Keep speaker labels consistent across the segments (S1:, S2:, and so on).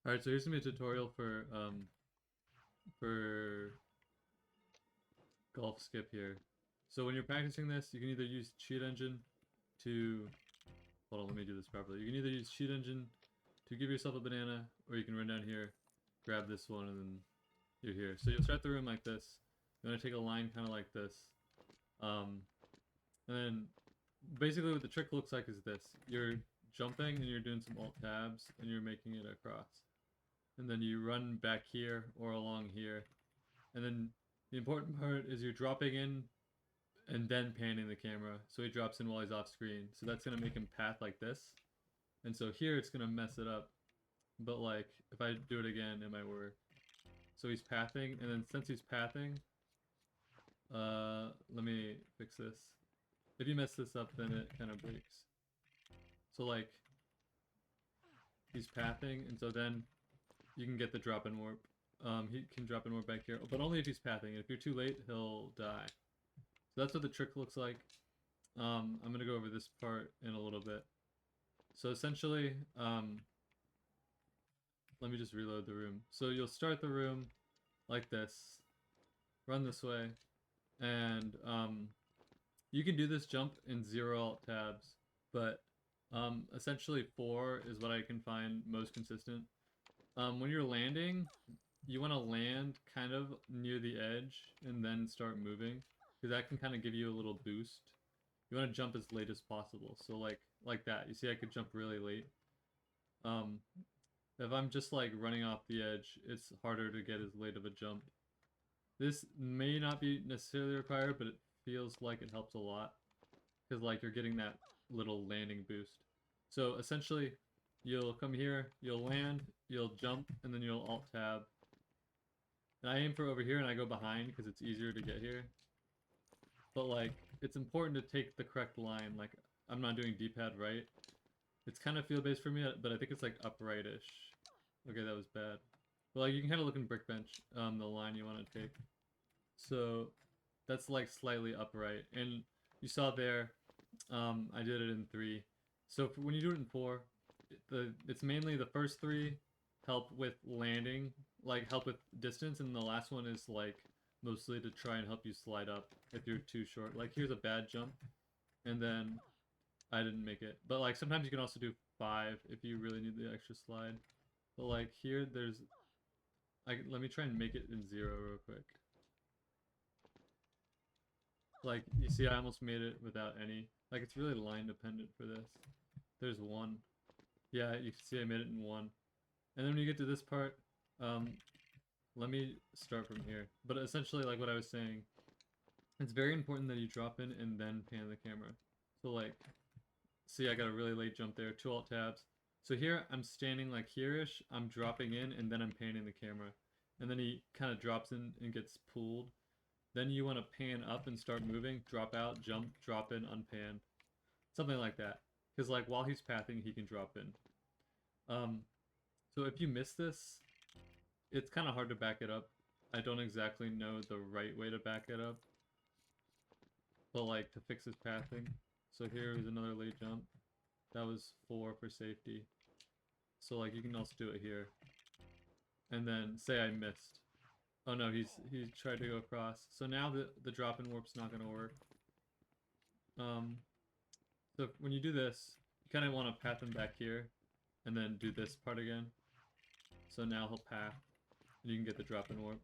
S1: Alright, so here's gonna be a tutorial for golf skip here. So when you're practicing this, you can either use Cheat Engine to hold on, let me do this properly. You can either use Cheat Engine to give yourself a banana, or you can run down here, grab this one, and then you're here. So you'll start the room like this. You're gonna take a line kind of like this. And then basically what the trick looks like is this. You're jumping and you're doing some alt tabs and you're making it across. And then you run back here or along here. And then the important part is you're dropping in and then panning the camera. So he drops in while he's off screen. So that's going to make him path like this. And so here it's going to mess it up. But like, if I do it again, it might work. So he's pathing, and then since he's pathing, let me fix this. If you mess this up, then it kind of breaks. So like, he's pathing, and so then you can get the drop and warp. He can drop and warp back here, but only if he's pathing. If you're too late, he'll die. So that's what the trick looks like. I'm gonna go over this part in a little bit. So essentially, let me just reload the room. So you'll start the room like this, run this way, and you can do this jump in 0 alt tabs, but essentially 4 is what I can find most consistent. When you're landing, you want to land kind of near the edge and then start moving, because that can kind of give you a little boost. You want to jump as late as possible, so like that. You see, I could jump really late. Um, if I'm just like running off the edge, it's harder to get as late of a jump. This may not be necessarily required, but it feels like it helps a lot, because like you're getting that little landing boost. So essentially, you'll come here, you'll land, you'll jump, and then you'll alt tab. And I aim for over here and I go behind because it's easier to get here. But like, it's important to take the correct line. Like, I'm not doing D-pad right. It's kind of field based for me, but I think it's like upright-ish. Okay, that was bad. But like, you can kind of look in Brickbench, the line you want to take. So that's like slightly upright. And you saw there, I did it in 3. So when you do it in 4, it's mainly the first 3 help with landing, like help with distance, and the last one is like mostly to try and help you slide up if you're too short. Like here's a bad jump, and then I didn't make it. But like sometimes you can also do 5 if you really need the extra slide. But like here, let me try and make it in 0 real quick. Like you see, I almost made it without any. Like it's really line dependent for this. There's 1. Yeah, you can see I made it in 1. And then when you get to this part, um, let me start from here. But essentially, like what I was saying, it's very important that you drop in and then pan the camera. So like, see, I got a really late jump there, 2 alt tabs. So here, I'm standing like here-ish, I'm dropping in, and then I'm panning the camera. And then he kind of drops in and gets pulled. Then you want to pan up and start moving, drop out, jump, drop in, unpan. Something like that. Because like while he's pathing, he can drop in. So if you miss this, it's kind of hard to back it up. I don't exactly know the right way to back it up, but like to fix his pathing. So here is another late jump. That was 4 for safety. So like you can also do it here. And then say I missed. Oh no, he tried to go across. So now the drop and warp's not gonna work. Um, so when you do this, you kind of want to path him back here, and then do this part again. So now he'll path, and you can get the drop and warp.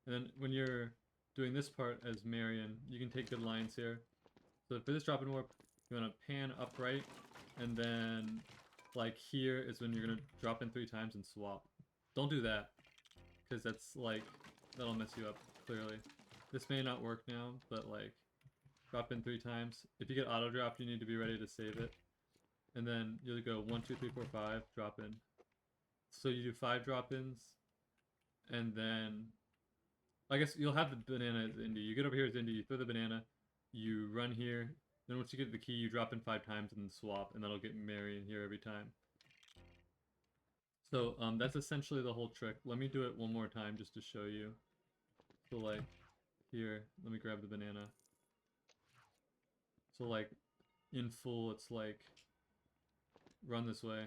S1: And then when you're doing this part as Marion, you can take good lines here. So for this drop and warp, you want to pan upright, and then like here is when you're gonna drop in 3 times and swap. Don't do that, because that's like, that'll mess you up, clearly. This may not work now, but like, drop in 3 times. If you get auto dropped, you need to be ready to save it. And then you'll go 1, 2, 3, 4, 5, drop in. So you do 5 drop-ins, and then I guess you'll have the banana as Indy. You get over here as Indy, you throw the banana, you run here, then once you get the key, you drop in 5 times and then swap, and that'll get Marion here every time. So that's essentially the whole trick. Let me do it one more time just to show you. So like, here, let me grab the banana. So like, in full, it's like, run this way.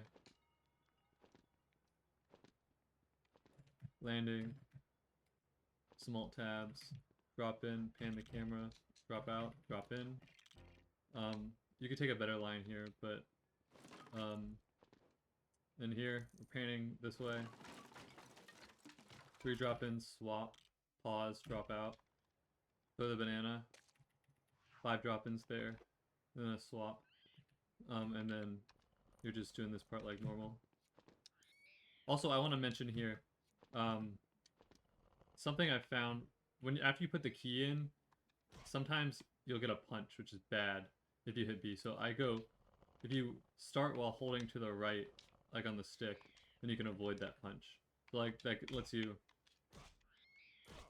S1: landing, some alt tabs, drop in, pan the camera, drop out, drop in. You could take a better line here, but in here, we're panning this way. 3 drop in, swap, pause, drop out, throw the banana, 5 drop ins there, and then a swap. And then you're just doing this part like normal. Also, I want to mention here, something I found, after you put the key in, sometimes you'll get a punch, which is bad if you hit B. So if you start while holding to the right, like on the stick, then you can avoid that punch. So like, that lets you...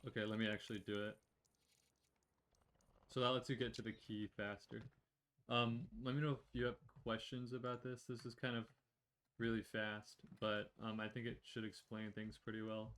S1: Okay, let me actually do it. So that lets you get to the key faster. Let me know if you have questions about this. This is kind of really fast, but I think it should explain things pretty well.